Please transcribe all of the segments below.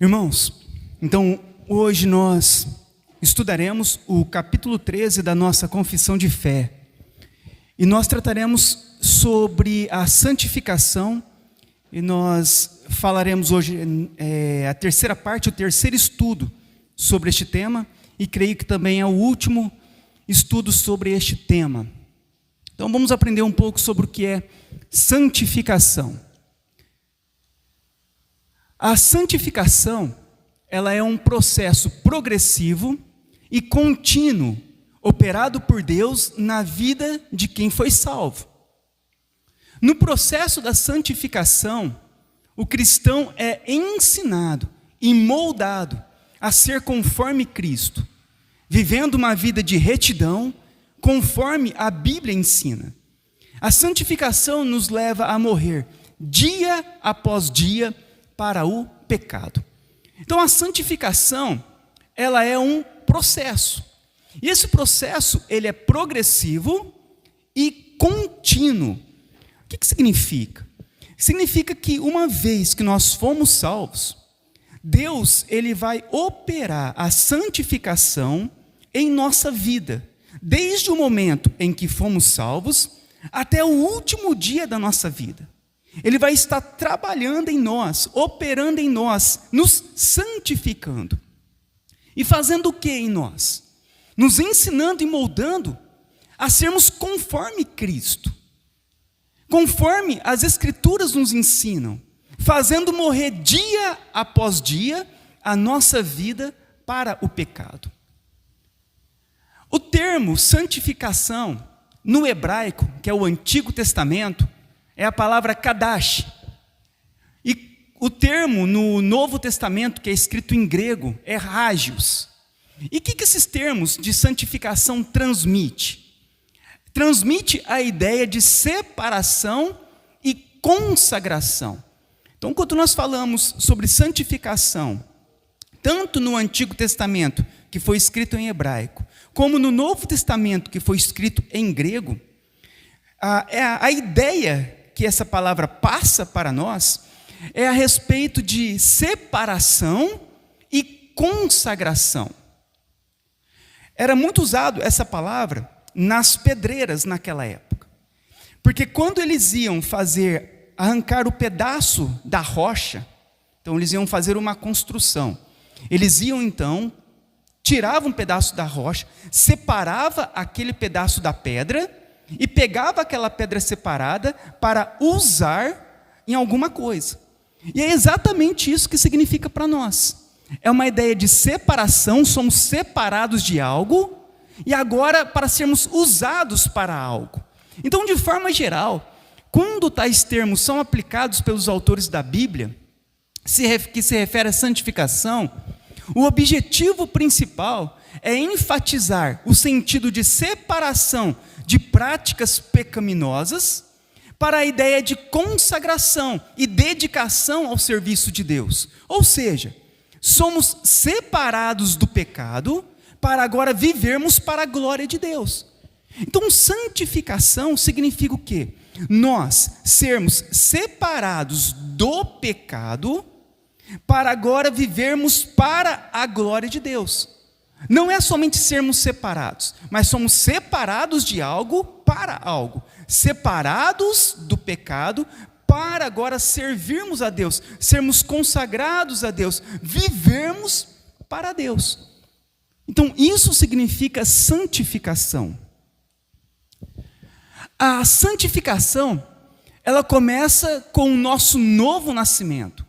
Irmãos, então hoje nós estudaremos o capítulo 13 da nossa confissão de fé. E nós trataremos sobre a santificação, e nós falaremos hoje a terceira parte, o terceiro estudo sobre este tema, e creio que também é o último estudo sobre este tema. Então vamos aprender um pouco sobre o que é santificação. A santificação, ela é um processo progressivo e contínuo, operado por Deus na vida de quem foi salvo. No processo da santificação, o cristão é ensinado e moldado a ser conforme Cristo, vivendo uma vida de retidão, conforme a Bíblia ensina. A santificação nos leva a morrer dia após dia para o pecado. Então a santificação, ela é um processo. E esse processo, ele é progressivo e contínuo. O que significa? Significa que uma vez que nós fomos salvos, Deus, ele vai operar a santificação em nossa vida, desde o momento em que fomos salvos até o último dia da nossa vida. Ele vai estar trabalhando em nós, operando em nós, nos santificando. E fazendo o que em nós? Nos ensinando e moldando a sermos conforme Cristo. Conforme as Escrituras nos ensinam, fazendo morrer dia após dia a nossa vida para o pecado. O termo santificação, no hebraico, que é o Antigo Testamento, é a palavra kadash. E o termo no Novo Testamento, que é escrito em grego, é hagios. E o que esses termos de santificação transmite? Transmite a ideia de separação e consagração. Então, quando nós falamos sobre santificação, tanto no Antigo Testamento, que foi escrito em hebraico, como no Novo Testamento, que foi escrito em grego, a ideia que essa palavra passa para nós é a respeito de separação e consagração. Era muito usado essa palavra nas pedreiras naquela época, porque quando eles iam arrancar o pedaço da rocha, então eles iam fazer uma construção, eles iam então, tiravam um pedaço da rocha, separava aquele pedaço da pedra, e pegava aquela pedra separada para usar em alguma coisa. E é exatamente isso que significa para nós. É uma ideia de separação, somos separados de algo, e agora para sermos usados para algo. Então, de forma geral, quando tais termos são aplicados pelos autores da Bíblia, que se refere à santificação, o objetivo principal é enfatizar o sentido de separação de práticas pecaminosas para a ideia de consagração e dedicação ao serviço de Deus. Ou seja, somos separados do pecado para agora vivermos para a glória de Deus. Então, santificação significa o quê? Nós sermos separados do pecado para agora vivermos para a glória de Deus. Não é somente sermos separados, mas somos separados de algo para algo. Separados do pecado para agora servirmos a Deus, sermos consagrados a Deus, vivermos para Deus. Então, isso significa santificação. A santificação, ela começa com o nosso novo nascimento,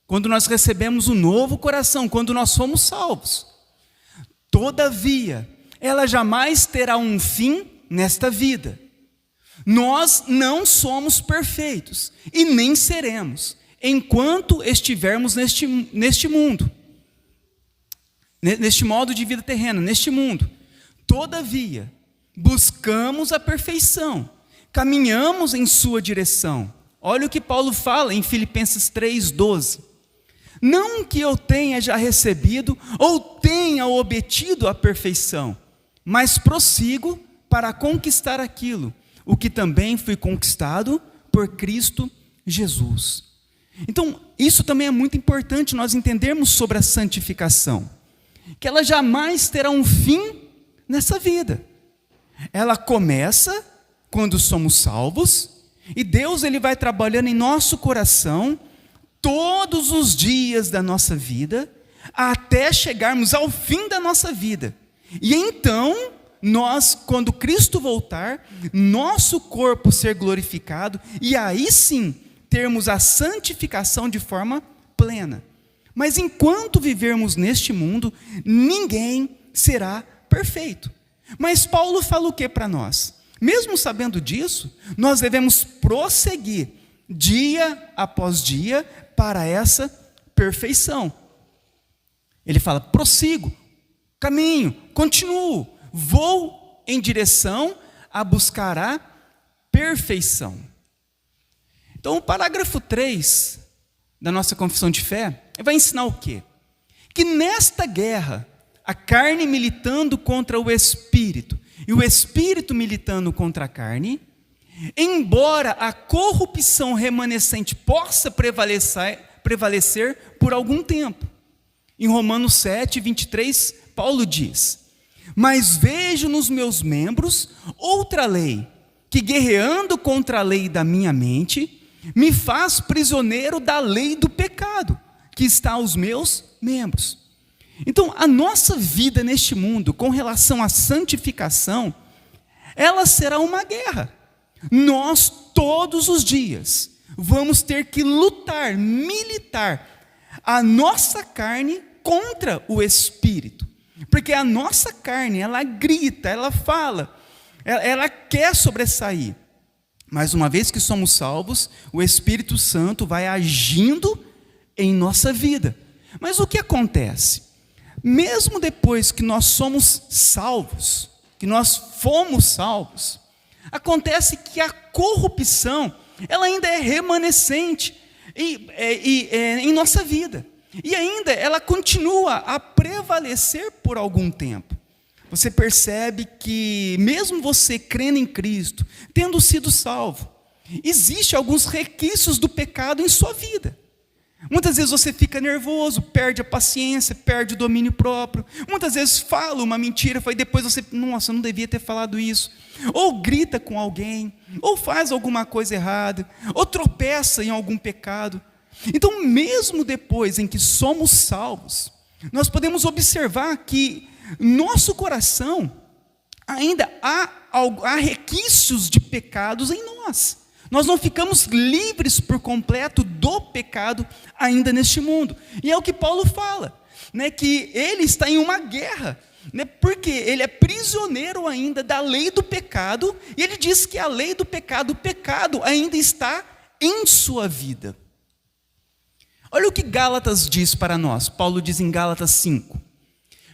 quando nós recebemos o novo coração, quando nós fomos salvos. Todavia, ela jamais terá um fim nesta vida. Nós não somos perfeitos e nem seremos, enquanto estivermos neste mundo, neste modo de vida terrena, neste mundo. Todavia, buscamos a perfeição, caminhamos em sua direção. Olha o que Paulo fala em Filipenses 3:12. Não que eu tenha já recebido ou tenha obtido a perfeição, mas prossigo para conquistar aquilo, o que também foi conquistado por Cristo Jesus. Então, isso também é muito importante nós entendermos sobre a santificação, que ela jamais terá um fim nessa vida. Ela começa quando somos salvos, e Deus ele vai trabalhando em nosso coração todos os dias da nossa vida, até chegarmos ao fim da nossa vida. E então, nós, quando Cristo voltar, nosso corpo ser glorificado, e aí sim, termos a santificação de forma plena. Mas enquanto vivermos neste mundo, ninguém será perfeito. Mas Paulo fala o que para nós? Mesmo sabendo disso, nós devemos prosseguir dia após dia para essa perfeição. Ele fala: prossigo, caminho, continuo, vou em direção a buscar a perfeição. Então, o parágrafo 3 da nossa confissão de fé vai ensinar o quê? Que nesta guerra, a carne militando contra o espírito e o espírito militando contra a carne, embora a corrupção remanescente possa prevalecer por algum tempo. Em Romanos 7, 23, Paulo diz: mas vejo nos meus membros outra lei, que guerreando contra a lei da minha mente, me faz prisioneiro da lei do pecado, que está aos meus membros. Então, a nossa vida neste mundo, com relação à santificação, ela será uma guerra. Nós, todos os dias, vamos ter que lutar, militar a nossa carne contra o espírito. Porque a nossa carne, ela grita, ela fala, ela quer sobressair. Mas uma vez que somos salvos, o Espírito Santo vai agindo em nossa vida. Mas o que acontece? Mesmo depois que nós somos salvos, que nós fomos salvos, acontece que a corrupção, ela ainda é remanescente em nossa vida. E ainda ela continua a prevalecer por algum tempo. Você percebe que mesmo você crendo em Cristo, tendo sido salvo, existem alguns requisitos do pecado em sua vida. Muitas vezes você fica nervoso, perde a paciência, perde o domínio próprio. Muitas vezes fala uma mentira, e depois você, nossa, eu não devia ter falado isso. Ou grita com alguém, ou faz alguma coisa errada, ou tropeça em algum pecado. Então, mesmo depois em que somos salvos, nós podemos observar que nosso coração ainda há requisitos de pecados em nós. Nós não ficamos livres por completo do pecado ainda neste mundo. E é o que Paulo fala, né, que ele está em uma guerra, né, porque ele é prisioneiro ainda da lei do pecado, e ele diz que a lei do pecado, o pecado ainda está em sua vida. Olha o que Gálatas diz para nós. Paulo diz em Gálatas 5: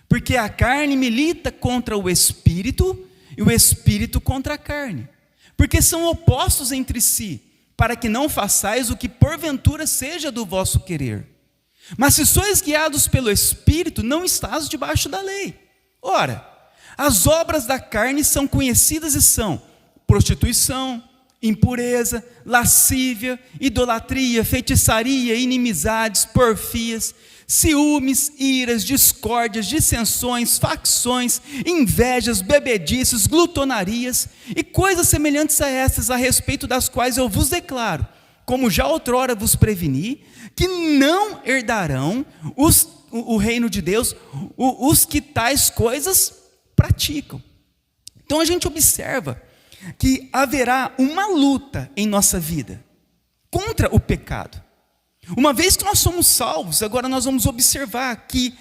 porque a carne milita contra o espírito, e o espírito contra a carne, porque são opostos entre si, para que não façais o que porventura seja do vosso querer. Mas se sois guiados pelo Espírito, não estás debaixo da lei. Ora, as obras da carne são conhecidas e são prostituição, impureza, lascívia, idolatria, feitiçaria, inimizades, porfias, ciúmes, iras, discórdias, dissensões, facções, invejas, bebedices, glutonarias e coisas semelhantes a estas, a respeito das quais eu vos declaro, como já outrora vos preveni, que não herdarão o reino de Deus os que tais coisas praticam. Então a gente observa que haverá uma luta em nossa vida contra o pecado. Uma vez que nós somos salvos, agora nós vamos observar que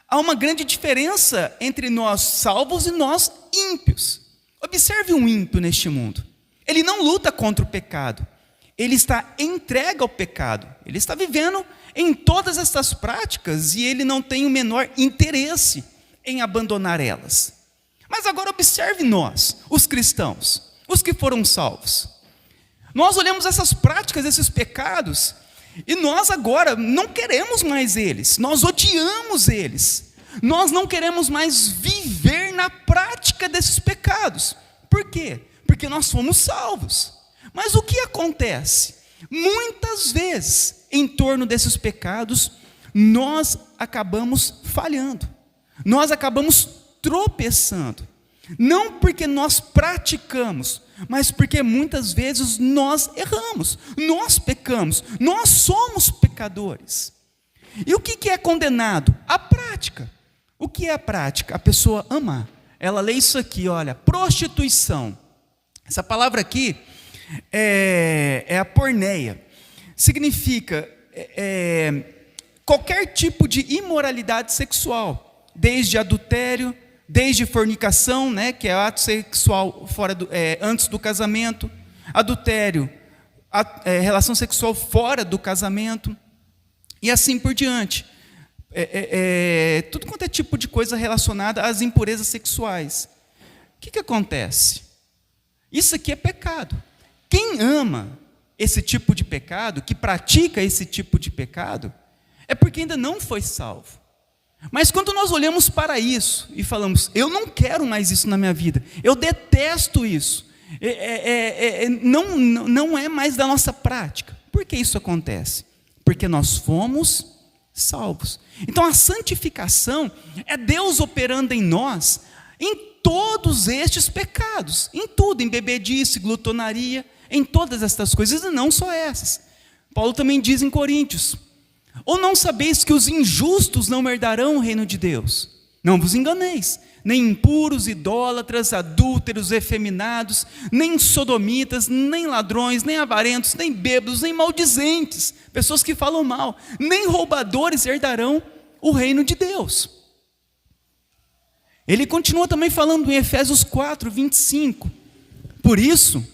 há uma grande diferença entre nós salvos e nós ímpios. Observe um ímpio neste mundo. Ele não luta contra o pecado. Ele está entregue ao pecado. Ele está vivendo em todas estas práticas e ele não tem o menor interesse em abandonar elas. Mas agora observe nós, os cristãos, os que foram salvos. Nós olhamos essas práticas, esses pecados, e nós agora não queremos mais eles, nós odiamos eles, nós não queremos mais viver na prática desses pecados. Por quê? Porque nós fomos salvos. Mas o que acontece? Muitas vezes em torno desses pecados, nós acabamos falhando, nós acabamos tropeçando. Não porque nós praticamos, mas porque muitas vezes nós erramos, nós pecamos, nós somos pecadores. E o que é condenado? A prática. O que é a prática? A pessoa amar. Ela lê isso aqui, olha, prostituição. Essa palavra aqui é a porneia. Significa qualquer tipo de imoralidade sexual, desde adultério, desde fornicação, né, que é ato sexual antes do casamento, adultério, relação sexual fora do casamento, e assim por diante. Tudo quanto é tipo de coisa relacionada às impurezas sexuais. O que acontece? Isso aqui é pecado. Quem ama esse tipo de pecado, que pratica esse tipo de pecado, é porque ainda não foi salvo. Mas quando nós olhamos para isso e falamos, eu não quero mais isso na minha vida, eu detesto isso, não é mais da nossa prática. Por que isso acontece? Porque nós fomos salvos. Então a santificação é Deus operando em nós, em todos estes pecados, em tudo, em bebedice, glutonaria, em todas estas coisas, e não só essas. Paulo também diz em Coríntios, ou não sabeis que os injustos não herdarão o reino de Deus? Não vos enganeis, nem impuros, idólatras, adúlteros, efeminados, nem sodomitas, nem ladrões, nem avarentos, nem bêbados, nem maldizentes, pessoas que falam mal, nem roubadores herdarão o reino de Deus. Ele continua também falando em Efésios 4, 25, por isso,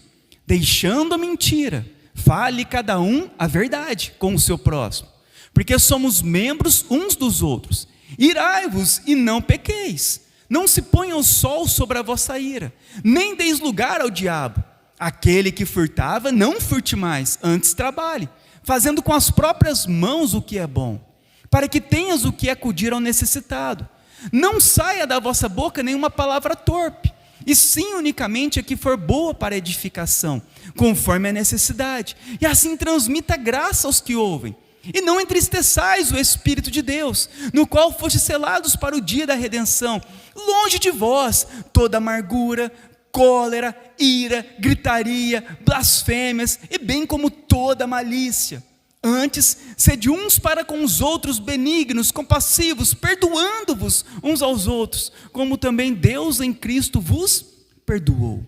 deixando a mentira, fale cada um a verdade com o seu próximo, porque somos membros uns dos outros. Irai-vos e não pequeis. Não se ponha o sol sobre a vossa ira, nem deis lugar ao diabo. Aquele que furtava, não furte mais, antes trabalhe, fazendo com as próprias mãos o que é bom, para que tenhas o que acudir ao necessitado. Não saia da vossa boca nenhuma palavra torpe, e sim unicamente a que for boa para edificação, conforme a necessidade, e assim transmita graça aos que ouvem. E não entristeçais o Espírito de Deus, no qual fostes selados para o dia da redenção. Longe de vós toda amargura, cólera, ira, gritaria, blasfêmias, e bem como toda malícia. Antes, sede uns para com os outros benignos, compassivos, perdoando-vos uns aos outros, como também Deus em Cristo vos perdoou.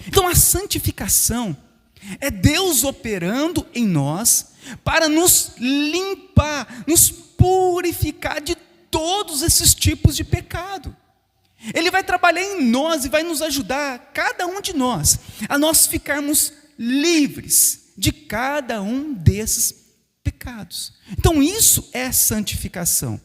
Então a santificação é Deus operando em nós para nos limpar, nos purificar de todos esses tipos de pecado. Ele vai trabalhar em nós e vai nos ajudar, cada um de nós, a nós ficarmos livres de cada um desses pecados. Então isso é santificação.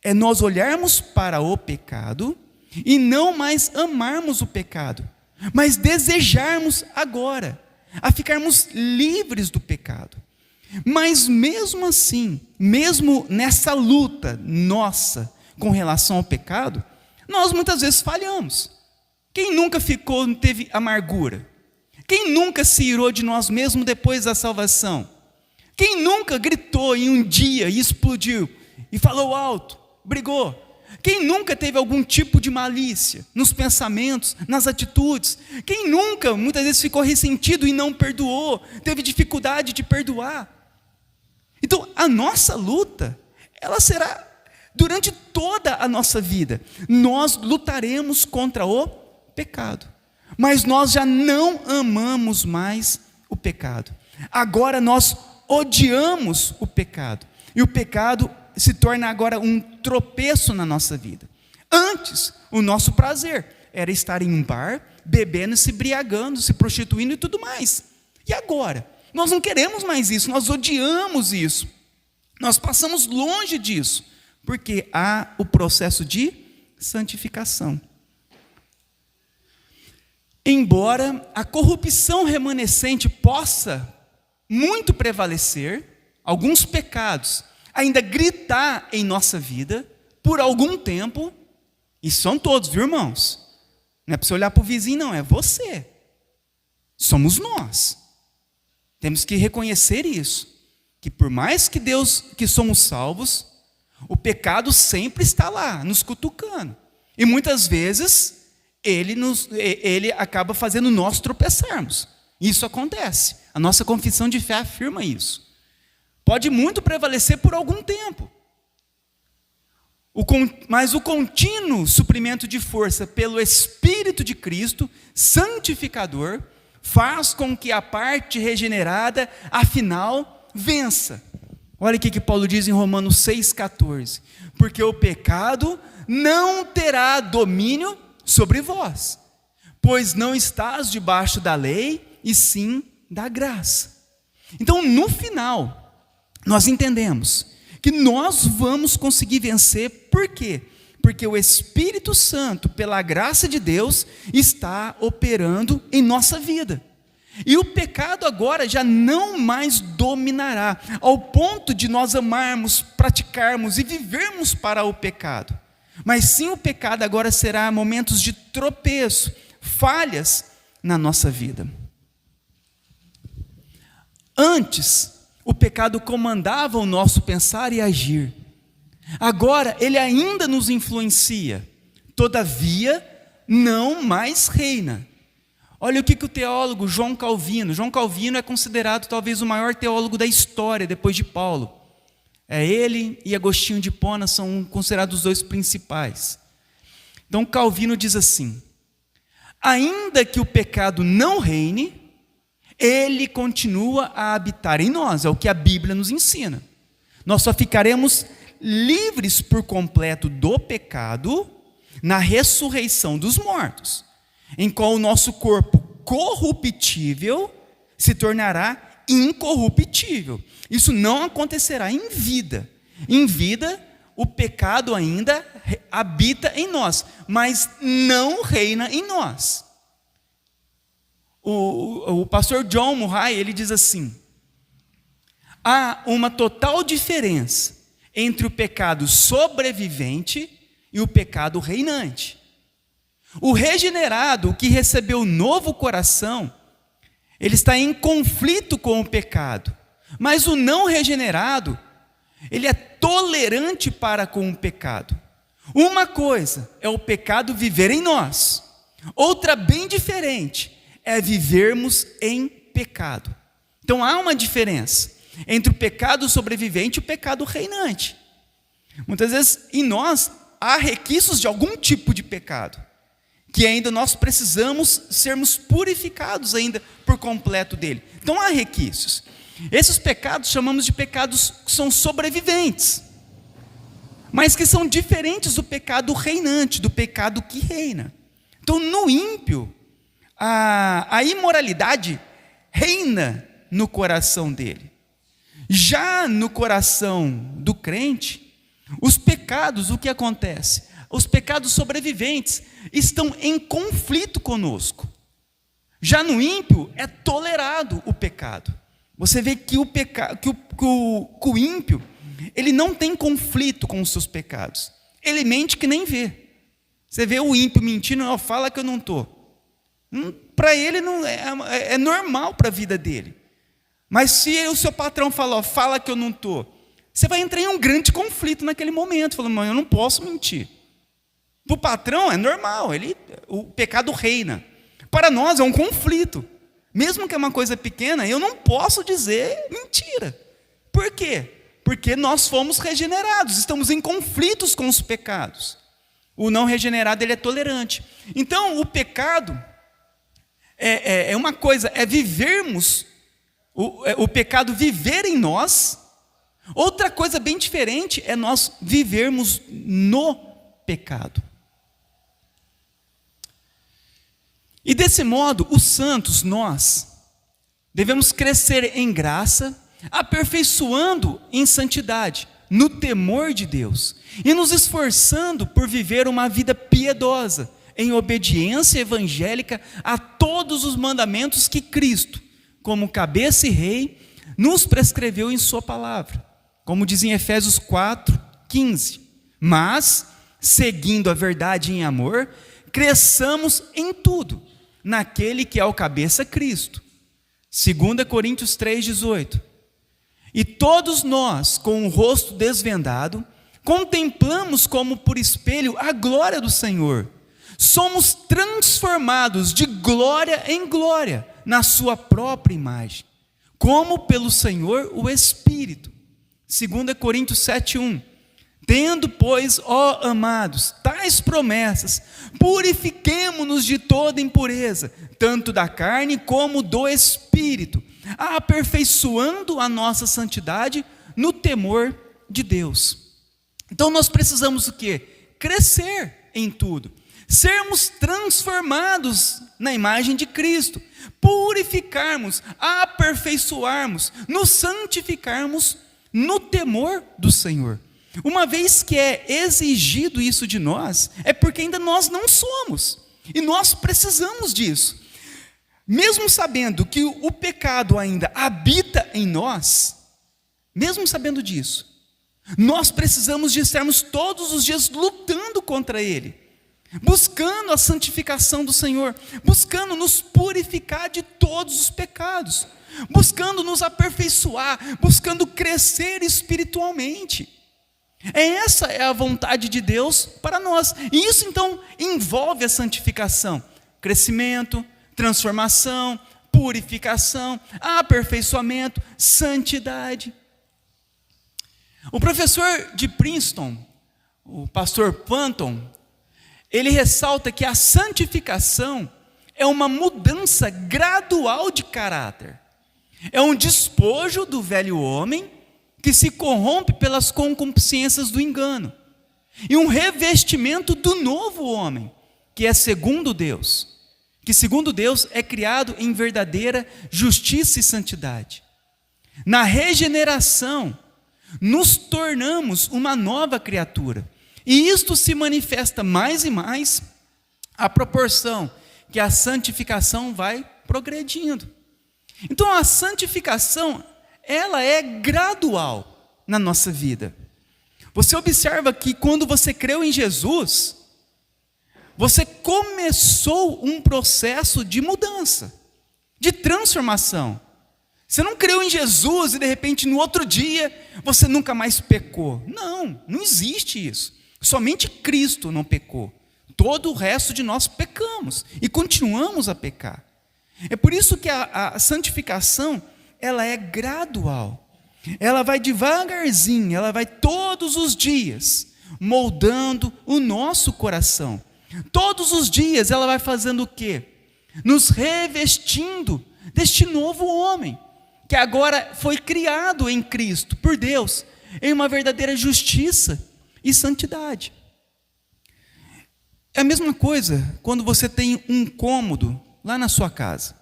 É nós olharmos para o pecado e não mais amarmos o pecado, mas desejarmos agora a ficarmos livres do pecado. Mas mesmo assim, mesmo nessa luta nossa com relação ao pecado, nós muitas vezes falhamos. Quem nunca teve amargura? Quem nunca se irou de nós mesmos depois da salvação? Quem nunca gritou em um dia e explodiu, e falou alto, brigou? Quem nunca teve algum tipo de malícia nos pensamentos, nas atitudes? Quem nunca, muitas vezes, ficou ressentido e não perdoou, teve dificuldade de perdoar? Então, a nossa luta, ela será durante toda a nossa vida. Nós lutaremos contra o pecado, mas nós já não amamos mais o pecado. Agora nós odiamos o pecado, e o pecado se torna agora um tropeço na nossa vida. Antes, o nosso prazer era estar em um bar, bebendo, se embriagando, se prostituindo e tudo mais. E agora? Nós não queremos mais isso, nós odiamos isso. Nós passamos longe disso, porque há o processo de santificação. Embora a corrupção remanescente possa muito prevalecer, alguns pecados ainda gritar em nossa vida por algum tempo, e são todos, viu, irmãos? Não é para você olhar para o vizinho, não, é você. Somos nós. Temos que reconhecer isso. que por mais que somos salvos, o pecado sempre está lá, nos cutucando. E muitas vezes ele acaba fazendo nós tropeçarmos. Isso acontece. A nossa confissão de fé afirma isso. Pode muito prevalecer por algum tempo. Mas o contínuo suprimento de força pelo Espírito de Cristo, santificador, faz com que a parte regenerada, afinal, vença. Olha o que Paulo diz em Romanos 6,14. Porque o pecado não terá domínio sobre vós, pois não estás debaixo da lei, e sim da graça. Então, no final, nós entendemos que nós vamos conseguir vencer. Por quê? Porque o Espírito Santo, pela graça de Deus, está operando em nossa vida. E o pecado agora já não mais dominará, ao ponto de nós amarmos, praticarmos e vivermos para o pecado. Mas sim, o pecado agora será momentos de tropeço, falhas na nossa vida. Antes, o pecado comandava o nosso pensar e agir. Agora, ele ainda nos influencia. Todavia, não mais reina. Olha o que o teólogo João Calvino é considerado talvez o maior teólogo da história, depois de Paulo. Ele e Agostinho de Hipona são considerados os dois principais. Então, Calvino diz assim: ainda que o pecado não reine, ele continua a habitar em nós, é o que a Bíblia nos ensina. Nós só ficaremos livres por completo do pecado na ressurreição dos mortos, em qual o nosso corpo corruptível se tornará incorruptível. Isso não acontecerá em vida. Em vida, o pecado ainda habita em nós, mas não reina em nós. O pastor John Murray, ele diz assim: há uma total diferença entre o pecado sobrevivente e o pecado reinante. O regenerado, que recebeu um novo coração, ele está em conflito com o pecado. Mas o não regenerado, ele é tolerante para com o pecado. Uma coisa é o pecado viver em nós, outra bem diferente é vivermos em pecado. Então há uma diferença entre o pecado sobrevivente e o pecado reinante. Muitas vezes em nós há requisitos de algum tipo de pecado, que ainda nós precisamos sermos purificados ainda por completo dele. Então há requisitos. Esses pecados chamamos de pecados que são sobreviventes, mas que são diferentes do pecado reinante, do pecado que reina. Então no ímpio, a imoralidade reina no coração dele. Já no coração do crente, os pecados, o que acontece? Os pecados sobreviventes estão em conflito conosco. Já no ímpio é tolerado o pecado. Você vê que o ímpio, ele não tem conflito com os seus pecados. Ele mente que nem vê. Você vê o ímpio mentindo, fala que eu não estou. Para ele não é normal para a vida dele. Mas se o seu patrão fala que eu não estou, você vai entrar em um grande conflito naquele momento, falando, mas eu não posso mentir. Para o patrão é normal, o pecado reina. Para nós é um conflito. Mesmo que é uma coisa pequena, eu não posso dizer mentira. Por quê? Porque nós fomos regenerados, estamos em conflitos com os pecados. O não regenerado, ele é tolerante. Então, o pecado é uma coisa, é vivermos, o pecado viver em nós. Outra coisa bem diferente é nós vivermos no pecado. E desse modo, os santos, nós, devemos crescer em graça, aperfeiçoando em santidade, no temor de Deus, e nos esforçando por viver uma vida piedosa, em obediência evangélica a todos os mandamentos que Cristo, como cabeça e rei, nos prescreveu em sua palavra, como diz em Efésios 4:15. Mas, seguindo a verdade em amor, cresçamos em tudo, naquele que é o cabeça, Cristo. 2 Coríntios 3:18. E todos nós, com o rosto desvendado, contemplamos como por espelho a glória do Senhor. Somos transformados de glória em glória na sua própria imagem, como pelo Senhor o Espírito. 2 Coríntios 7:1. Tendo, pois, ó amados, tais promessas, purifiquemo-nos de toda impureza, tanto da carne como do Espírito, aperfeiçoando a nossa santidade no temor de Deus. Então nós precisamos o quê? Crescer em tudo, sermos transformados na imagem de Cristo, purificarmos, aperfeiçoarmos, nos santificarmos no temor do Senhor. Uma vez que é exigido isso de nós, é porque ainda nós não somos, e nós precisamos disso. Mesmo sabendo que o pecado ainda habita em nós, mesmo sabendo disso, nós precisamos de estarmos todos os dias lutando contra ele, buscando a santificação do Senhor, buscando nos purificar de todos os pecados, buscando nos aperfeiçoar, buscando crescer espiritualmente. Essa é a vontade de Deus para nós. E isso então envolve a santificação, crescimento, transformação, purificação, aperfeiçoamento, santidade. O professor de Princeton, o pastor Panton, ele ressalta que a santificação é uma mudança gradual de caráter. É um despojo do velho homem que se corrompe pelas concupiscências do engano, e um revestimento do novo homem, que é segundo Deus, que segundo Deus é criado em verdadeira justiça e santidade. Na regeneração, nos tornamos uma nova criatura, e isto se manifesta mais e mais à proporção que a santificação vai progredindo. Então a santificação, ela é gradual na nossa vida. Você observa que quando você creu em Jesus, você começou um processo de mudança, de transformação. Você não creu em Jesus e de repente no outro dia você nunca mais pecou. Não, não existe isso. Somente Cristo não pecou. Todo o resto de nós pecamos e continuamos a pecar. É por isso que a santificação, ela é gradual. Ela vai devagarzinho, ela vai todos os dias moldando o nosso coração. Todos os dias ela vai fazendo o quê? Nos revestindo deste novo homem, que agora foi criado em Cristo, por Deus, em uma verdadeira justiça e santidade. É a mesma coisa quando você tem um cômodo lá na sua casa.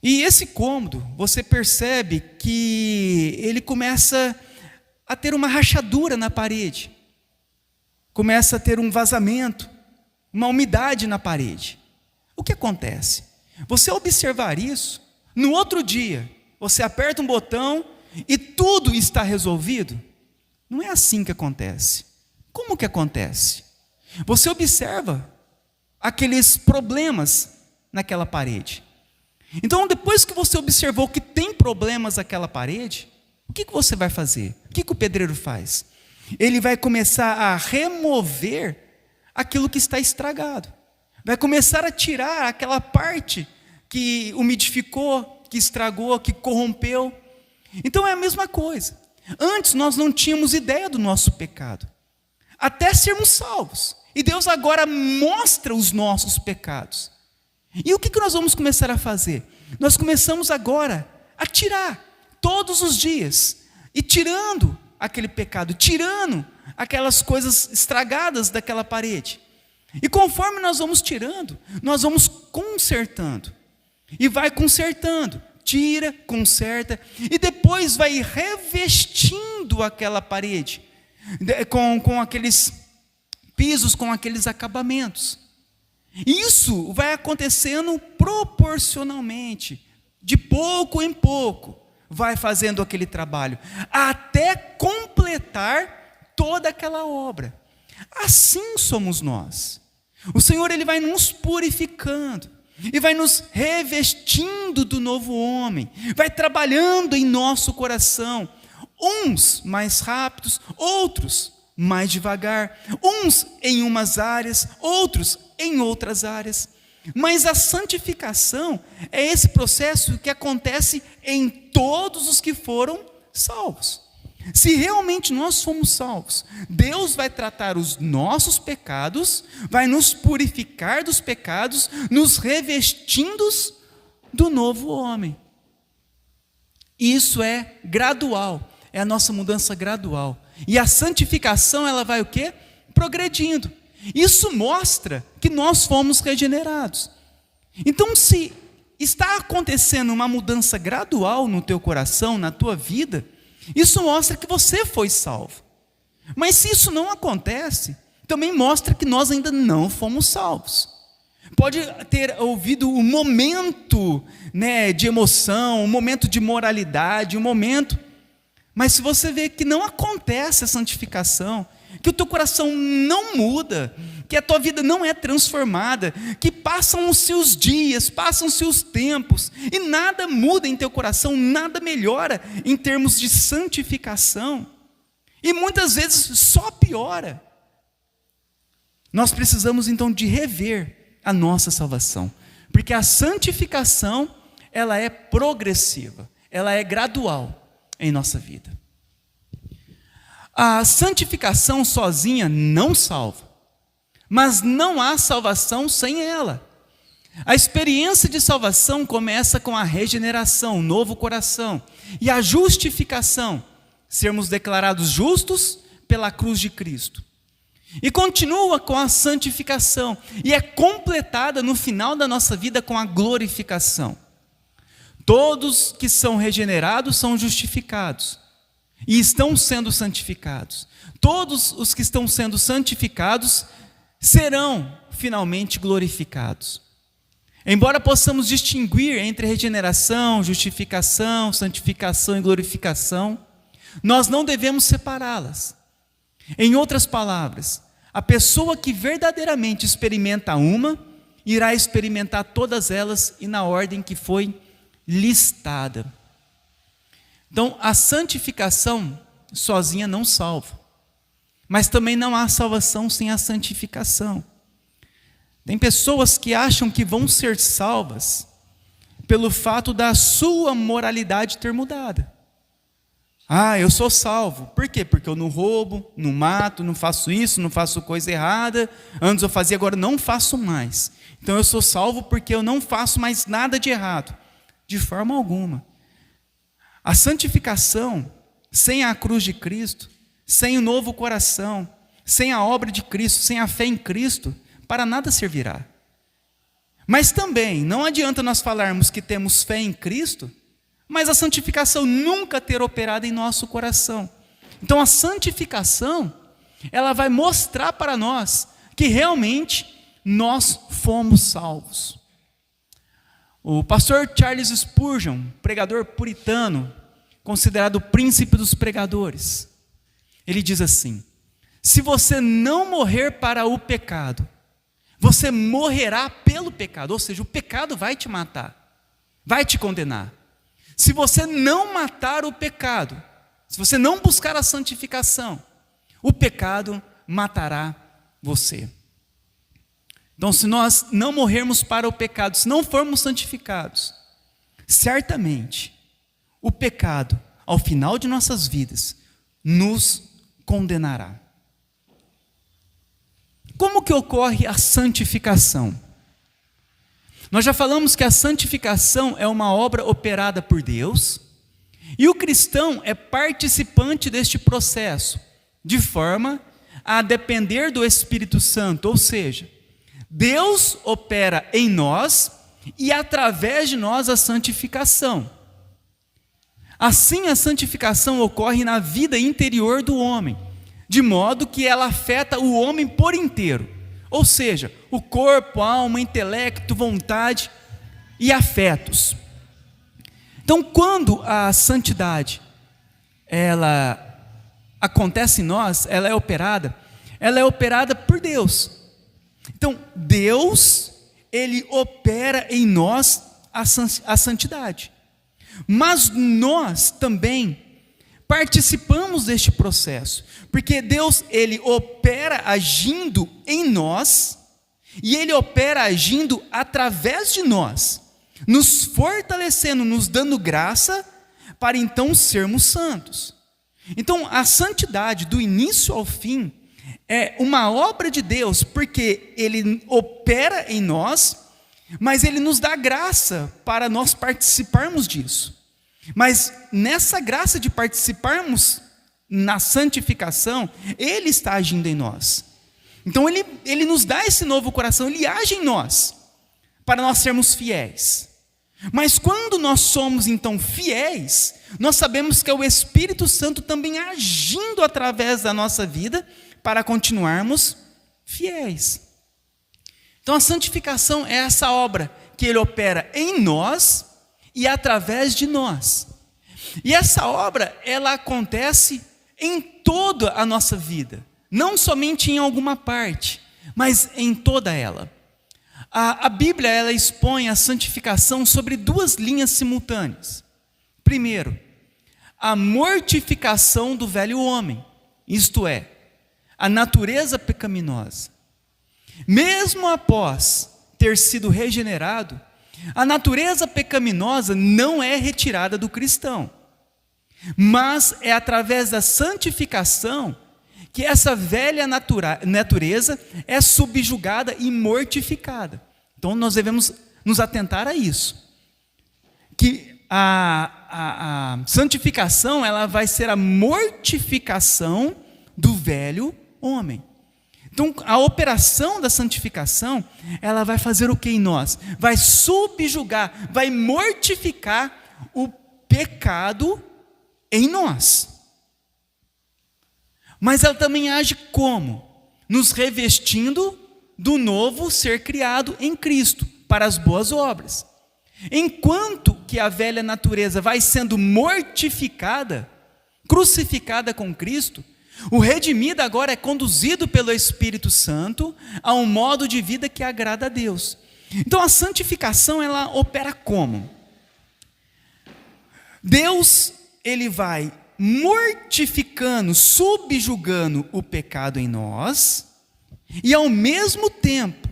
E esse cômodo, você percebe que ele começa a ter uma rachadura na parede, começa a ter um vazamento, uma umidade na parede. O que acontece? Você observar isso, no outro dia, você aperta um botão e tudo está resolvido? Não é assim que acontece. Como que acontece? Você observa aqueles problemas naquela parede. Então, depois que você observou que tem problemas naquela parede, o que você vai fazer? O que o pedreiro faz? Ele vai começar a remover aquilo que está estragado. Vai começar a tirar aquela parte que umidificou, que estragou, que corrompeu. Então é a mesma coisa. Antes nós não tínhamos ideia do nosso pecado, até sermos salvos. E Deus agora mostra os nossos pecados. E o que nós vamos começar a fazer? Nós começamos agora a tirar, todos os dias, e tirando aquele pecado, tirando aquelas coisas estragadas daquela parede. E conforme nós vamos tirando, nós vamos consertando. E vai consertando, tira, conserta, e depois vai revestindo aquela parede, com aqueles pisos, com aqueles acabamentos. Isso vai acontecendo proporcionalmente, de pouco em pouco, vai fazendo aquele trabalho, até completar toda aquela obra. Assim somos nós. O Senhor, Ele vai nos purificando, e vai nos revestindo do novo homem, vai trabalhando em nosso coração, uns mais rápidos, outros mais devagar, uns em umas áreas, outros em outras áreas. Mas a santificação é esse processo que acontece em todos os que foram salvos. Se realmente nós fomos salvos, Deus vai tratar os nossos pecados, vai nos purificar dos pecados, nos revestindo do novo homem. Isso é gradual, é a nossa mudança gradual. E a santificação, ela vai o quê? Progredindo. Isso mostra que nós fomos regenerados. Então, se está acontecendo uma mudança gradual no teu coração, na tua vida, isso mostra que você foi salvo. Mas se isso não acontece, também mostra que nós ainda não fomos salvos. Pode ter ouvido um momento, de emoção, um momento de moralidade, um momento, mas se você vê que não acontece a santificação, que o teu coração não muda, que a tua vida não é transformada, que passam os seus dias, passam os seus tempos, e nada muda em teu coração, nada melhora em termos de santificação, e muitas vezes só piora. Nós precisamos então de rever a nossa salvação, porque a santificação, ela é progressiva, ela é gradual em nossa vida. A santificação sozinha não salva, mas não há salvação sem ela. A experiência de salvação começa com a regeneração, o novo coração, e a justificação, sermos declarados justos pela cruz de Cristo. E continua com a santificação, e é completada no final da nossa vida com a glorificação. Todos que são regenerados são justificados e estão sendo santificados. Todos os que estão sendo santificados serão finalmente glorificados. Embora possamos distinguir entre regeneração, justificação, santificação e glorificação, nós não devemos separá-las. Em outras palavras, a pessoa que verdadeiramente experimenta uma, irá experimentar todas elas e na ordem que foi listada. Então, a santificação sozinha não salva, mas também não há salvação sem a santificação. Tem pessoas que acham que vão ser salvas pelo fato da sua moralidade ter mudado. Eu sou salvo. Por quê? Porque eu não roubo, não mato, não faço isso, não faço coisa errada. Antes eu fazia, agora não faço mais. Então eu sou salvo porque eu não faço mais nada de errado. De forma alguma. A santificação, sem a cruz de Cristo, sem o novo coração, sem a obra de Cristo, sem a fé em Cristo, para nada servirá. Mas também, não adianta nós falarmos que temos fé em Cristo, mas a santificação nunca ter operado em nosso coração. Então a santificação, ela vai mostrar para nós que realmente nós fomos salvos. O pastor Charles Spurgeon, pregador puritano, considerado o príncipe dos pregadores, ele diz assim: se você não morrer para o pecado, você morrerá pelo pecado, ou seja, o pecado vai te matar, vai te condenar. Se você não matar o pecado, se você não buscar a santificação, o pecado matará você. Então, se nós não morrermos para o pecado, se não formos santificados, certamente o pecado, ao final de nossas vidas, nos condenará. Como que ocorre a santificação? Nós já falamos que a santificação é uma obra operada por Deus, e o cristão é participante deste processo, de forma a depender do Espírito Santo, ou seja, Deus opera em nós e através de nós a santificação. Assim, a santificação ocorre na vida interior do homem, de modo que ela afeta o homem por inteiro, ou seja, o corpo, a alma, intelecto, vontade e afetos. Então, quando a santidade ela acontece em nós, ela é operada por Deus. Então, Deus ele opera em nós a santidade. Mas nós também participamos deste processo, porque Deus, ele opera agindo em nós, e ele opera agindo através de nós, nos fortalecendo, nos dando graça, para então sermos santos. Então, a santidade, do início ao fim, é uma obra de Deus, porque ele opera em nós, mas ele nos dá graça para nós participarmos disso. Mas nessa graça de participarmos na santificação, ele está agindo em nós. Então ele nos dá esse novo coração, ele age em nós, para nós sermos fiéis. Mas quando nós somos então fiéis, nós sabemos que é o Espírito Santo também agindo através da nossa vida, para continuarmos fiéis. Então a santificação é essa obra que ele opera em nós e através de nós. E essa obra, ela acontece em toda a nossa vida, não somente em alguma parte, mas em toda ela. A Bíblia, ela expõe a santificação sobre duas linhas simultâneas. Primeiro, a mortificação do velho homem, isto é, a natureza pecaminosa. Mesmo após ter sido regenerado, a natureza pecaminosa não é retirada do cristão, mas é através da santificação que essa velha natureza é subjugada e mortificada. Então nós devemos nos atentar a isso, que a santificação, ela vai ser a mortificação do velho homem. Então, a operação da santificação, ela vai fazer o que em nós? Vai subjugar, vai mortificar o pecado em nós. Mas ela também age como? Nos revestindo do novo ser criado em Cristo, para as boas obras. Enquanto que a velha natureza vai sendo mortificada, crucificada com Cristo, o redimido agora é conduzido pelo Espírito Santo a um modo de vida que agrada a Deus. Então a santificação, ela opera como? Deus, ele vai mortificando, subjugando o pecado em nós, e ao mesmo tempo,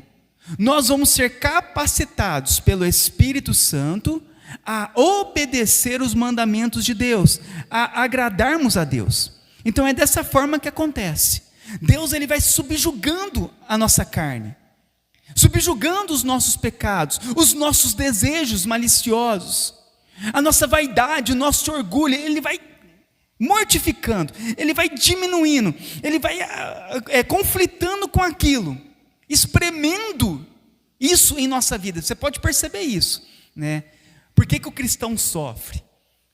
nós vamos ser capacitados pelo Espírito Santo a obedecer os mandamentos de Deus, a agradarmos a Deus. Então é dessa forma que acontece. Deus, ele vai subjugando a nossa carne, subjugando os nossos pecados, os nossos desejos maliciosos, a nossa vaidade, o nosso orgulho. Ele vai mortificando, ele vai diminuindo, ele vai conflitando com aquilo, espremendo isso em nossa vida. Você pode perceber isso, né? Por que o cristão sofre?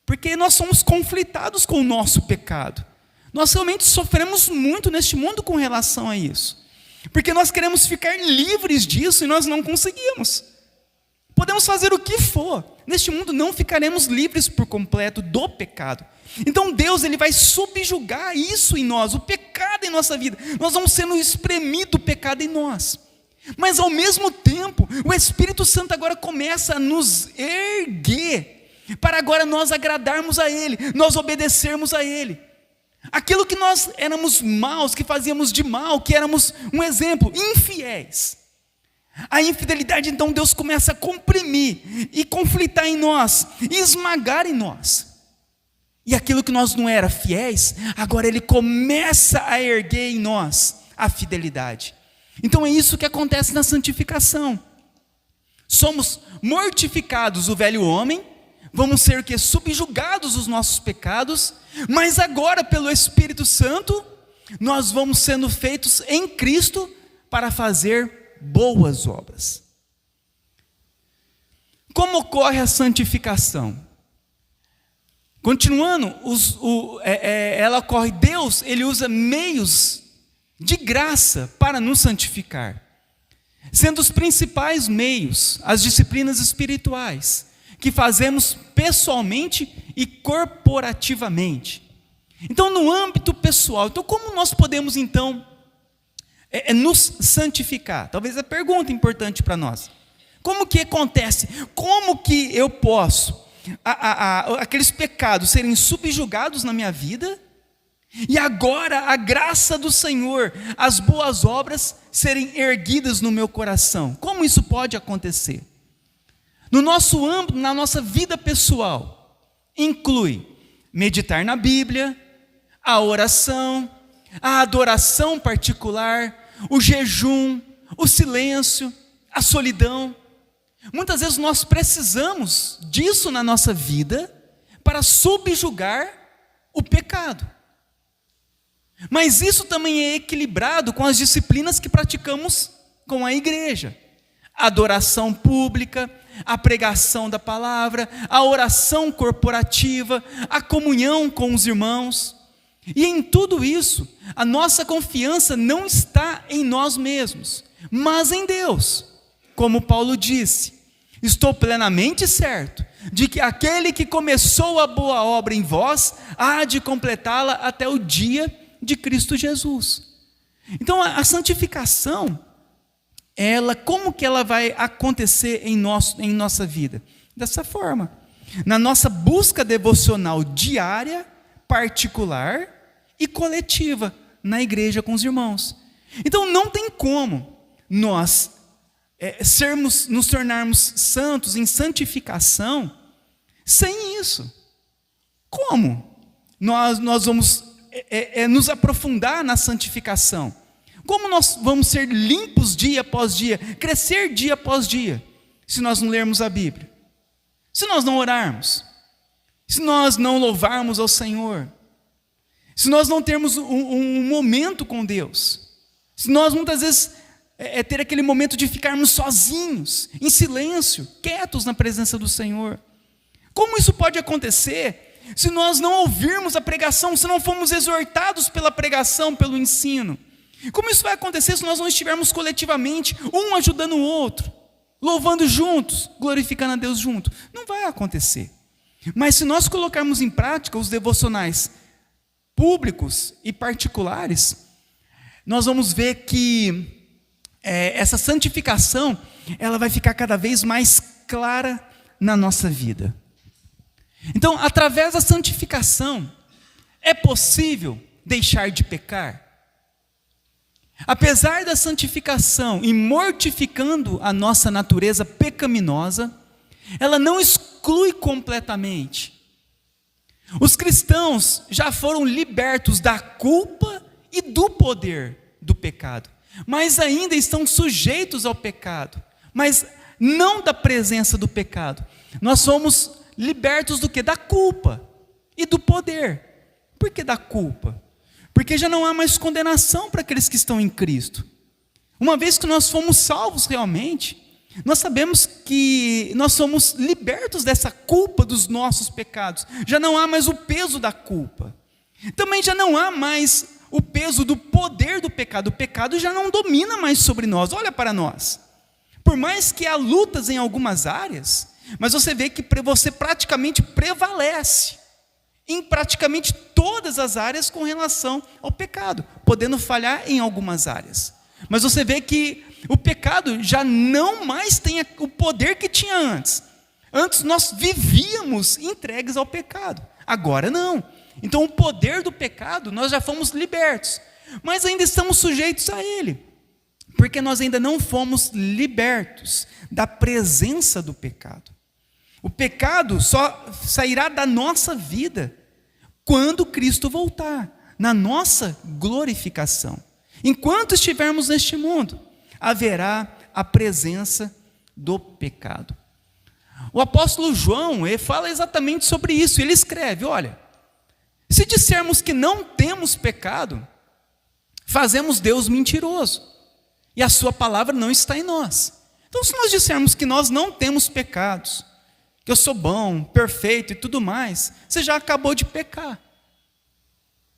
Porque nós somos conflitados com o nosso pecado. Nós realmente sofremos muito neste mundo com relação a isso, porque nós queremos ficar livres disso e nós não conseguimos. Podemos fazer o que for, neste mundo não ficaremos livres por completo do pecado. Então Deus, ele vai subjugar isso em nós, o pecado em nossa vida. Nós vamos sendo espremido o pecado em nós. Mas ao mesmo tempo, o Espírito Santo agora começa a nos erguer, para agora nós agradarmos a Ele, nós obedecermos a Ele. Aquilo que nós éramos maus, que fazíamos de mal, que éramos, um exemplo, infiéis. A infidelidade, então, Deus começa a comprimir e conflitar em nós, e esmagar em nós. E aquilo que nós não era fiéis, agora Ele começa a erguer em nós a fidelidade. Então é isso que acontece na santificação. Somos mortificados o velho homem, vamos ser que subjugados os nossos pecados, mas agora pelo Espírito Santo, nós vamos sendo feitos em Cristo para fazer boas obras. Como ocorre a santificação? Continuando, ela ocorre, Deus, ele usa meios de graça para nos santificar, sendo os principais meios as disciplinas espirituais, que fazemos pessoalmente e corporativamente. Então, no âmbito pessoal, então como nós podemos então nos santificar? Talvez a pergunta importante para nós. Como que acontece? Como que eu posso aqueles pecados serem subjugados na minha vida, e agora a graça do Senhor, as boas obras serem erguidas no meu coração? Como isso pode acontecer? No nosso âmbito, na nossa vida pessoal, inclui meditar na Bíblia, a oração, a adoração particular, o jejum, o silêncio, a solidão. Muitas vezes nós precisamos disso na nossa vida para subjugar o pecado. Mas isso também é equilibrado com as disciplinas que praticamos com a igreja. A adoração pública, a pregação da palavra, a oração corporativa, a comunhão com os irmãos. E em tudo isso, a nossa confiança não está em nós mesmos, mas em Deus. Como Paulo disse: estou plenamente certo de que aquele que começou a boa obra em vós há de completá-la até o dia de Cristo Jesus. Então a santificação, como que ela vai acontecer em nossa vida? Dessa forma, na nossa busca devocional diária, particular e coletiva, na igreja com os irmãos. Então não tem como nós nos tornarmos santos em santificação sem isso. Como nós vamos nos aprofundar na santificação? Como nós vamos ser limpos dia após dia, crescer dia após dia, se nós não lermos a Bíblia, se nós não orarmos, se nós não louvarmos ao Senhor, se nós não termos um momento com Deus, se nós muitas vezes ter aquele momento de ficarmos sozinhos, em silêncio, quietos na presença do Senhor? Como isso pode acontecer se nós não ouvirmos a pregação, se não formos exortados pela pregação, pelo ensino? Como isso vai acontecer se nós não estivermos coletivamente, um ajudando o outro, louvando juntos, glorificando a Deus junto? Não vai acontecer. Mas se nós colocarmos em prática os devocionais públicos e particulares, nós vamos ver que essa santificação, ela vai ficar cada vez mais clara na nossa vida. Então, através da santificação, é possível deixar de pecar. Apesar da santificação e mortificando a nossa natureza pecaminosa, ela não exclui completamente. Os cristãos já foram libertos da culpa e do poder do pecado, mas ainda estão sujeitos ao pecado, mas não da presença do pecado. Nós somos libertos do quê? Da culpa e do poder. Por que da culpa? Porque já não há mais condenação para aqueles que estão em Cristo. Uma vez que nós fomos salvos realmente, nós sabemos que nós somos libertos dessa culpa dos nossos pecados. Já não há mais o peso da culpa. Também já não há mais o peso do poder do pecado. O pecado já não domina mais sobre nós. Olha para nós. Por mais que há lutas em algumas áreas, mas você vê que você praticamente prevalece em praticamente todas as áreas com relação ao pecado, podendo falhar em algumas áreas. Mas você vê que o pecado já não mais tem o poder que tinha antes. Antes nós vivíamos entregues ao pecado, agora não. Então o poder do pecado, nós já fomos libertos, mas ainda estamos sujeitos a ele, porque nós ainda não fomos libertos da presença do pecado. O pecado só sairá da nossa vida quando Cristo voltar, na nossa glorificação. Enquanto estivermos neste mundo, haverá a presença do pecado. O apóstolo João, ele fala exatamente sobre isso. Ele escreve: olha, se dissermos que não temos pecado, fazemos Deus mentiroso, e a sua palavra não está em nós. Então, se nós dissermos que nós não temos pecados, que eu sou bom, perfeito e tudo mais, você já acabou de pecar.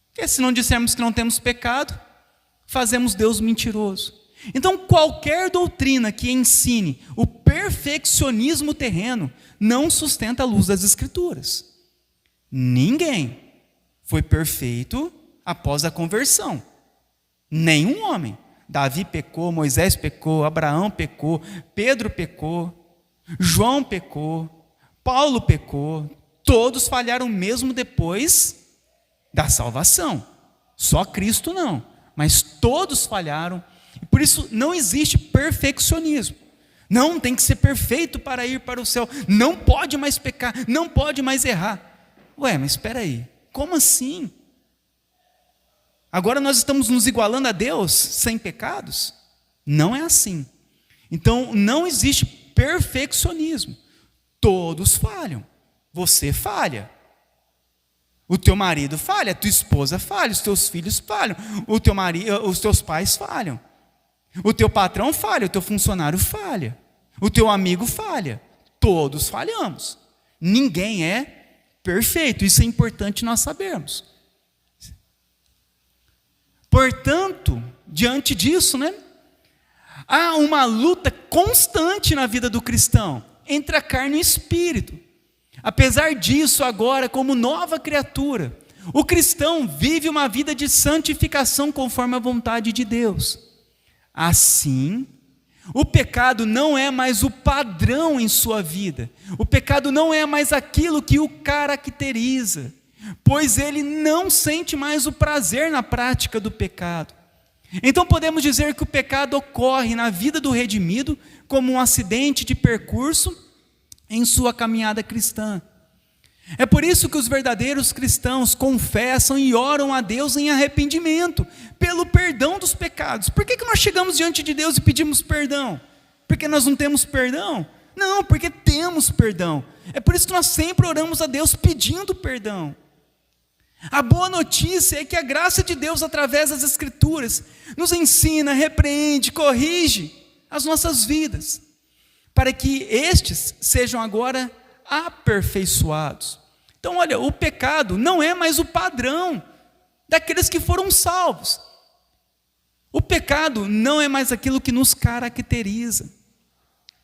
Porque se não dissermos que não temos pecado, fazemos Deus mentiroso. Então, qualquer doutrina que ensine o perfeccionismo terreno não sustenta a luz das Escrituras. Ninguém foi perfeito após a conversão. Nenhum homem. Davi pecou, Moisés pecou, Abraão pecou, Pedro pecou. João pecou, Paulo pecou, todos falharam mesmo depois da salvação. Só Cristo não, mas todos falharam. E por isso não existe perfeccionismo. Não tem que ser perfeito para ir para o céu. Não pode mais pecar, não pode mais errar. Ué, mas espera aí, como assim? Agora nós estamos nos igualando a Deus sem pecados? Não é assim. Então não existe perfeccionismo. Todos falham. Você falha. O teu marido falha, a tua esposa falha, os teus filhos falham, o teu marido, os teus pais falham. O teu patrão falha, o teu funcionário falha, o teu amigo falha. Todos falhamos. Ninguém é perfeito. Isso é importante nós sabermos. Portanto, diante disso, há uma luta constante na vida do cristão entre a carne e o espírito. Apesar disso, agora, como nova criatura, o cristão vive uma vida de santificação conforme a vontade de Deus. Assim, o pecado não é mais o padrão em sua vida. O pecado não é mais aquilo que o caracteriza, pois ele não sente mais o prazer na prática do pecado. Então podemos dizer que o pecado ocorre na vida do redimido como um acidente de percurso em sua caminhada cristã. É por isso que os verdadeiros cristãos confessam e oram a Deus em arrependimento, pelo perdão dos pecados. Por que nós chegamos diante de Deus e pedimos perdão? Porque nós não temos perdão? Não, porque temos perdão. É por isso que nós sempre oramos a Deus pedindo perdão. A boa notícia é que a graça de Deus, através das Escrituras, nos ensina, repreende, corrige as nossas vidas, para que estes sejam agora aperfeiçoados. Então, olha, o pecado não é mais o padrão daqueles que foram salvos. O pecado não é mais aquilo que nos caracteriza.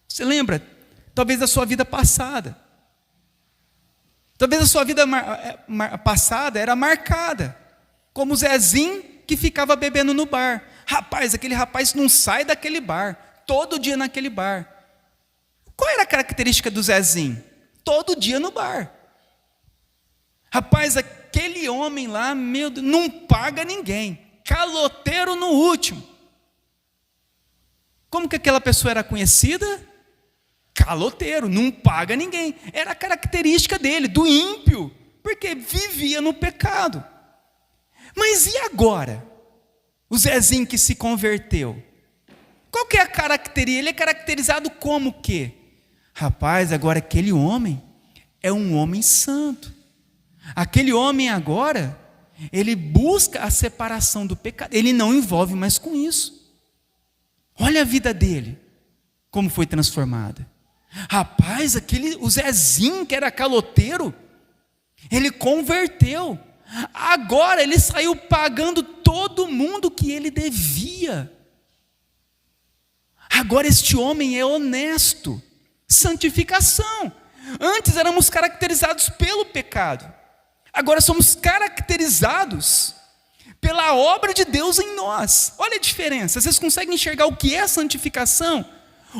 Você lembra, talvez, da sua vida passada. Talvez a sua vida passada era marcada, como o Zezinho que ficava bebendo no bar. Rapaz, aquele rapaz não sai daquele bar, todo dia naquele bar. Qual era a característica do Zezinho? Todo dia no bar. Rapaz, aquele homem lá, meu Deus, não paga ninguém, caloteiro no último. Como que aquela pessoa era conhecida? Caloteiro, não paga ninguém. Era a característica dele, do ímpio, porque vivia no pecado. Mas e agora? O Zezinho que se converteu. Qual que é a característica? Ele é caracterizado como o quê? Rapaz, agora aquele homem é um homem santo. Aquele homem agora, ele busca a separação do pecado. Ele não envolve mais com isso. Olha a vida dele, como foi transformada. Rapaz, o Zezinho que era caloteiro, ele converteu. Agora ele saiu pagando todo mundo que ele devia. Agora este homem é honesto. Santificação. Antes éramos caracterizados pelo pecado. Agora somos caracterizados pela obra de Deus em nós. Olha a diferença. Vocês conseguem enxergar o que é santificação?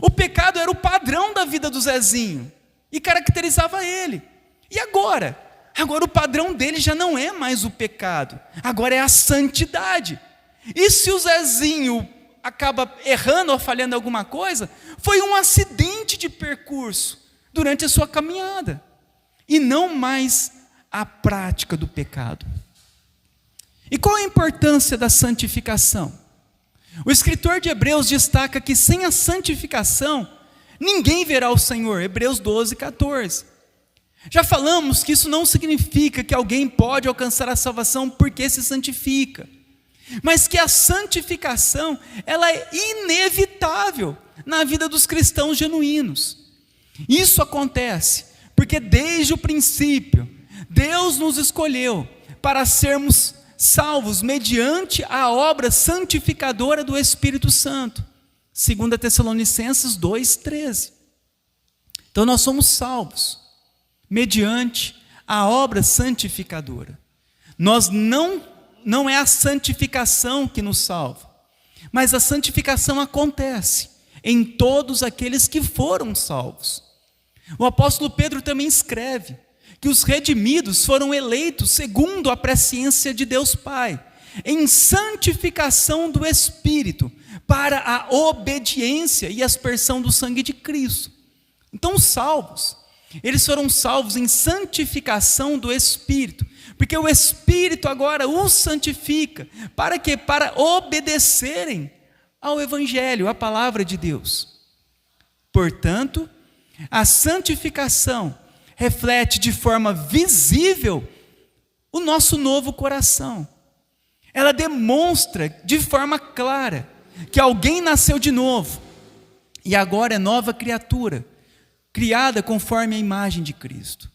O pecado era o padrão da vida do Zezinho e caracterizava ele. E agora? Agora o padrão dele já não é mais o pecado. Agora é a santidade. E se o Zezinho acaba errando ou falhando alguma coisa, foi um acidente de percurso durante a sua caminhada, e não mais a prática do pecado. E qual a importância da santificação? O escritor de Hebreus destaca que sem a santificação, ninguém verá o Senhor, Hebreus 12, 14. Já falamos que isso não significa que alguém pode alcançar a salvação porque se santifica, mas que a santificação, ela é inevitável na vida dos cristãos genuínos. Isso acontece porque desde o princípio, Deus nos escolheu para sermos salvos mediante a obra santificadora do Espírito Santo. 2 Tessalonicenses 2,13. Então nós somos salvos mediante a obra santificadora. Não é a santificação que nos salva, mas a santificação acontece em todos aqueles que foram salvos. O apóstolo Pedro também escreve que os redimidos foram eleitos segundo a presciência de Deus Pai, em santificação do Espírito, para a obediência e aspersão do sangue de Cristo. Então, os salvos, eles foram salvos em santificação do Espírito, porque o Espírito agora os santifica. Para quê? Para obedecerem ao Evangelho, à palavra de Deus. Portanto, a santificação reflete de forma visível o nosso novo coração. Ela demonstra de forma clara que alguém nasceu de novo e agora é nova criatura, criada conforme a imagem de Cristo.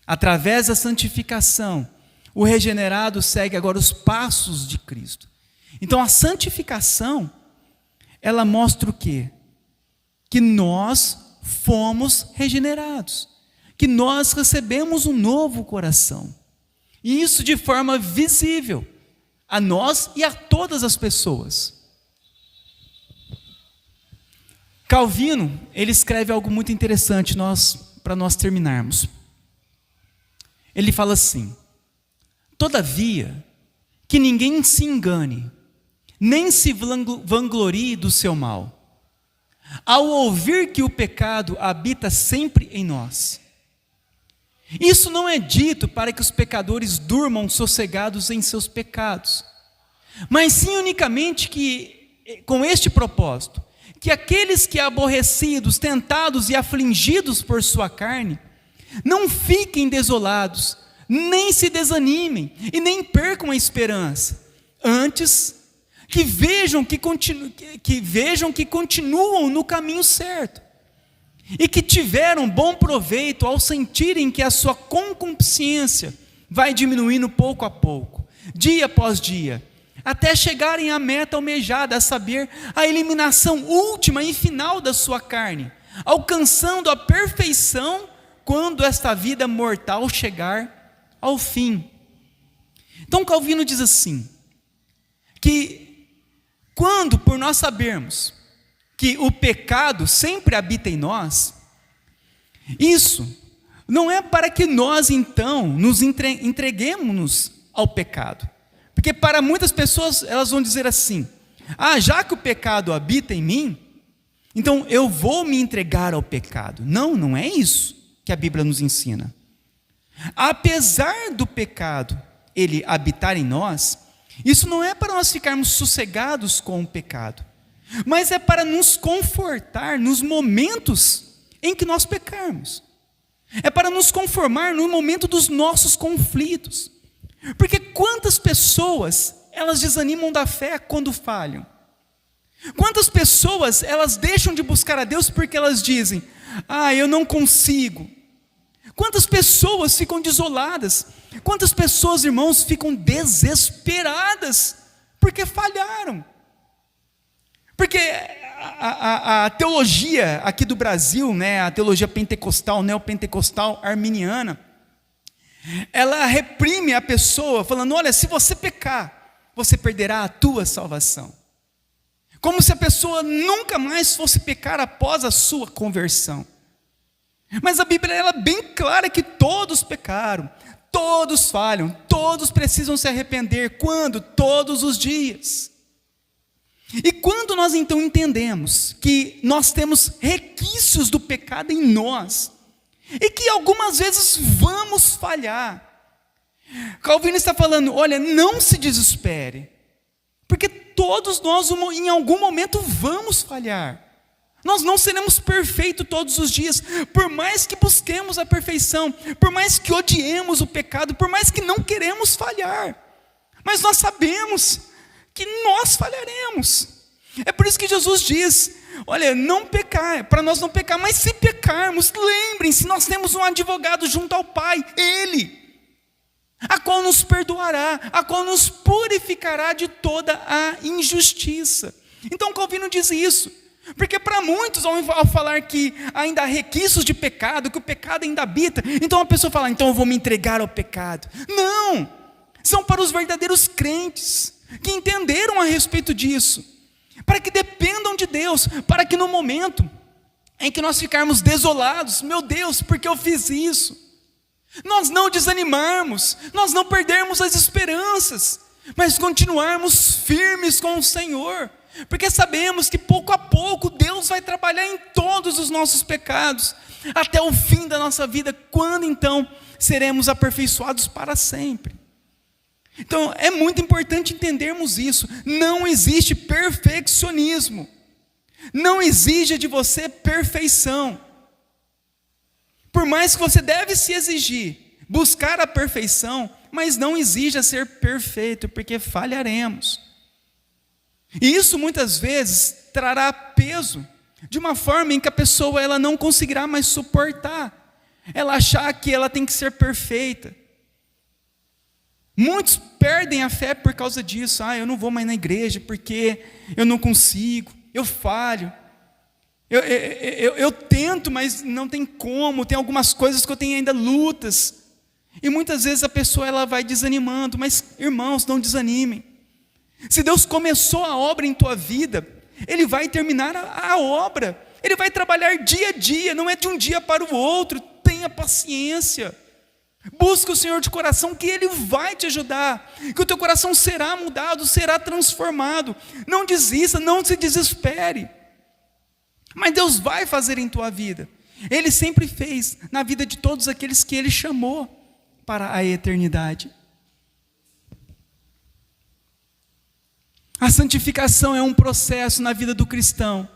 Através da santificação, o regenerado segue agora os passos de Cristo. Então a santificação, ela mostra o quê? Que nós fomos regenerados, que nós recebemos um novo coração, e isso de forma visível, a nós e a todas as pessoas. Calvino, ele escreve algo muito interessante para nós terminarmos. Ele fala assim: todavia, que ninguém se engane, nem se vanglorie do seu mal, ao ouvir que o pecado habita sempre em nós. Isso não é dito para que os pecadores durmam sossegados em seus pecados, mas sim unicamente com este propósito, que aqueles que aborrecidos, tentados e afligidos por sua carne, não fiquem desolados, nem se desanimem e nem percam a esperança. Antes, que vejam que continuam no caminho certo e que tiveram bom proveito ao sentirem que a sua concupiscência vai diminuindo pouco a pouco, dia após dia, até chegarem à meta almejada, a saber, a eliminação última e final da sua carne, alcançando a perfeição quando esta vida mortal chegar ao fim. Então Calvino diz assim, que quando por nós sabermos que o pecado sempre habita em nós, isso não é para que nós então nos entreguemos ao pecado, porque para muitas pessoas elas vão dizer assim: já que o pecado habita em mim, então eu vou me entregar ao pecado. Não, não é isso que a Bíblia nos ensina. Apesar do pecado ele habitar em nós, isso não é para nós ficarmos sossegados com o pecado, mas é para nos confortar nos momentos em que nós pecarmos. É para nos conformar no momento dos nossos conflitos. Porque quantas pessoas elas desanimam da fé quando falham? Quantas pessoas elas deixam de buscar a Deus porque elas dizem: eu não consigo. Quantas pessoas ficam desoladas? Quantas pessoas, irmãos, ficam desesperadas porque falharam? Porque a teologia aqui do Brasil, a teologia pentecostal, neopentecostal, arminiana, ela reprime a pessoa falando: olha, se você pecar, você perderá a tua salvação. Como se a pessoa nunca mais fosse pecar após a sua conversão. Mas a Bíblia ela é bem clara que todos pecaram, todos falham, todos precisam se arrepender. Quando? Todos os dias. E quando nós então entendemos que nós temos requisitos do pecado em nós, e que algumas vezes vamos falhar, Calvino está falando: olha, não se desespere, porque todos nós em algum momento vamos falhar. Nós não seremos perfeitos todos os dias, por mais que busquemos a perfeição, por mais que odiemos o pecado, por mais que não queremos falhar, mas nós sabemos que nós falharemos. É por isso que Jesus diz: olha, não pecar, para nós não pecar, mas se pecarmos, lembrem-se, nós temos um advogado junto ao Pai, Ele, a qual nos perdoará, a qual nos purificará de toda a injustiça. Então Calvino diz isso, porque para muitos, ao falar que ainda há requisitos de pecado, que o pecado ainda habita, então a pessoa fala: então eu vou me entregar ao pecado. Não, são para os verdadeiros crentes, que entenderam a respeito disso, para que dependam de Deus, para que no momento em que nós ficarmos desolados, meu Deus, por que eu fiz isso? Nós não desanimarmos, nós não perdermos as esperanças, mas continuarmos firmes com o Senhor, porque sabemos que pouco a pouco Deus vai trabalhar em todos os nossos pecados, até o fim da nossa vida, quando então seremos aperfeiçoados para sempre. Então é muito importante entendermos isso, não existe perfeccionismo, não exija de você perfeição, por mais que você deve se exigir, buscar a perfeição, mas não exija ser perfeito, porque falharemos. E isso muitas vezes trará peso, de uma forma em que a pessoa ela não conseguirá mais suportar, ela achar que ela tem que ser perfeita. Muitos perdem a fé por causa disso. Eu não vou mais na igreja porque eu não consigo, eu falho. Eu tento, mas não tem como, tem algumas coisas que eu tenho ainda lutas. E muitas vezes a pessoa ela vai desanimando, mas irmãos, não desanimem. Se Deus começou a obra em tua vida, Ele vai terminar a obra, Ele vai trabalhar dia a dia, não é de um dia para o outro, tenha paciência. Busca o Senhor de coração, que Ele vai te ajudar, que o teu coração será mudado, será transformado. Não desista, não se desespere, mas Deus vai fazer em tua vida. Ele sempre fez na vida de todos aqueles que Ele chamou para a eternidade. A santificação é um processo na vida do cristão,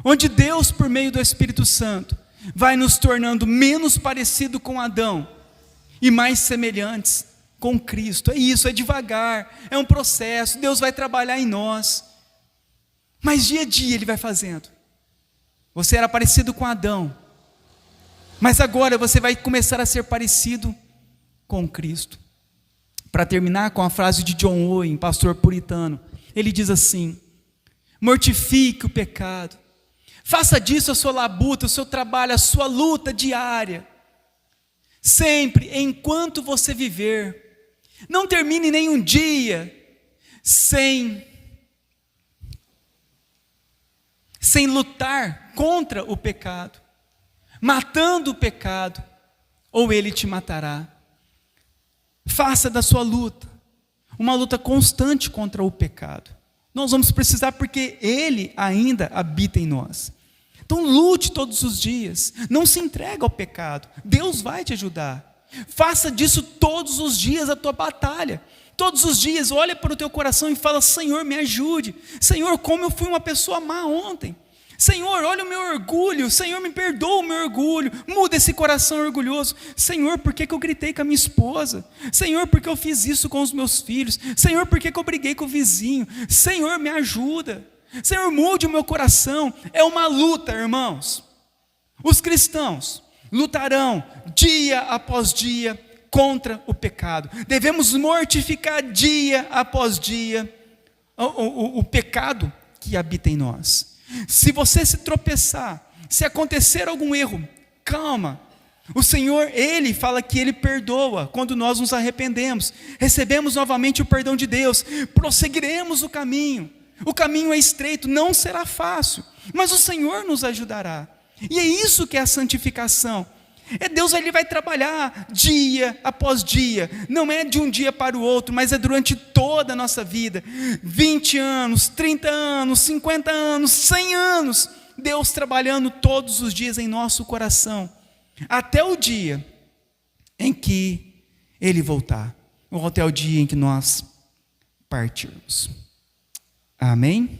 onde Deus, por meio do Espírito Santo, vai nos tornando menos parecido com Adão e mais semelhantes com Cristo. É isso, é devagar, é um processo, Deus vai trabalhar em nós, mas dia a dia Ele vai fazendo. Você era parecido com Adão, mas agora você vai começar a ser parecido com Cristo. Para terminar com a frase de John Owen, pastor puritano, ele diz assim: mortifique o pecado, faça disso a sua labuta, o seu trabalho, a sua luta diária, sempre, enquanto você viver. Não termine nenhum dia sem lutar contra o pecado, matando o pecado, ou ele te matará. Faça da sua luta uma luta constante contra o pecado. Nós vamos precisar, porque ele ainda habita em nós. Então lute todos os dias, não se entregue ao pecado, Deus vai te ajudar. Faça disso todos os dias a tua batalha. Todos os dias olha para o teu coração e fala: Senhor, me ajude. Senhor, como eu fui uma pessoa má ontem. Senhor, olha o meu orgulho. Senhor, me perdoa o meu orgulho. Muda esse coração orgulhoso. Senhor, por que eu gritei com a minha esposa? Senhor, por que eu fiz isso com os meus filhos? Senhor, por que eu briguei com o vizinho? Senhor, me ajuda. Senhor, mude o meu coração. É uma luta, irmãos. Os cristãos lutarão dia após dia contra o pecado. Devemos mortificar dia após dia o pecado que habita em nós. Se você se tropeçar, se acontecer algum erro, calma. O Senhor, Ele fala que Ele perdoa quando nós nos arrependemos, recebemos novamente o perdão de Deus, prosseguiremos o caminho. O caminho é estreito, não será fácil, mas o Senhor nos ajudará. E é isso que é a santificação. É Deus, Ele vai trabalhar dia após dia, não é de um dia para o outro, mas é durante toda a nossa vida, 20 anos, 30 anos, 50 anos, 100 anos, Deus trabalhando todos os dias em nosso coração, até o dia em que Ele voltar, ou até o dia em que nós partirmos. Amém?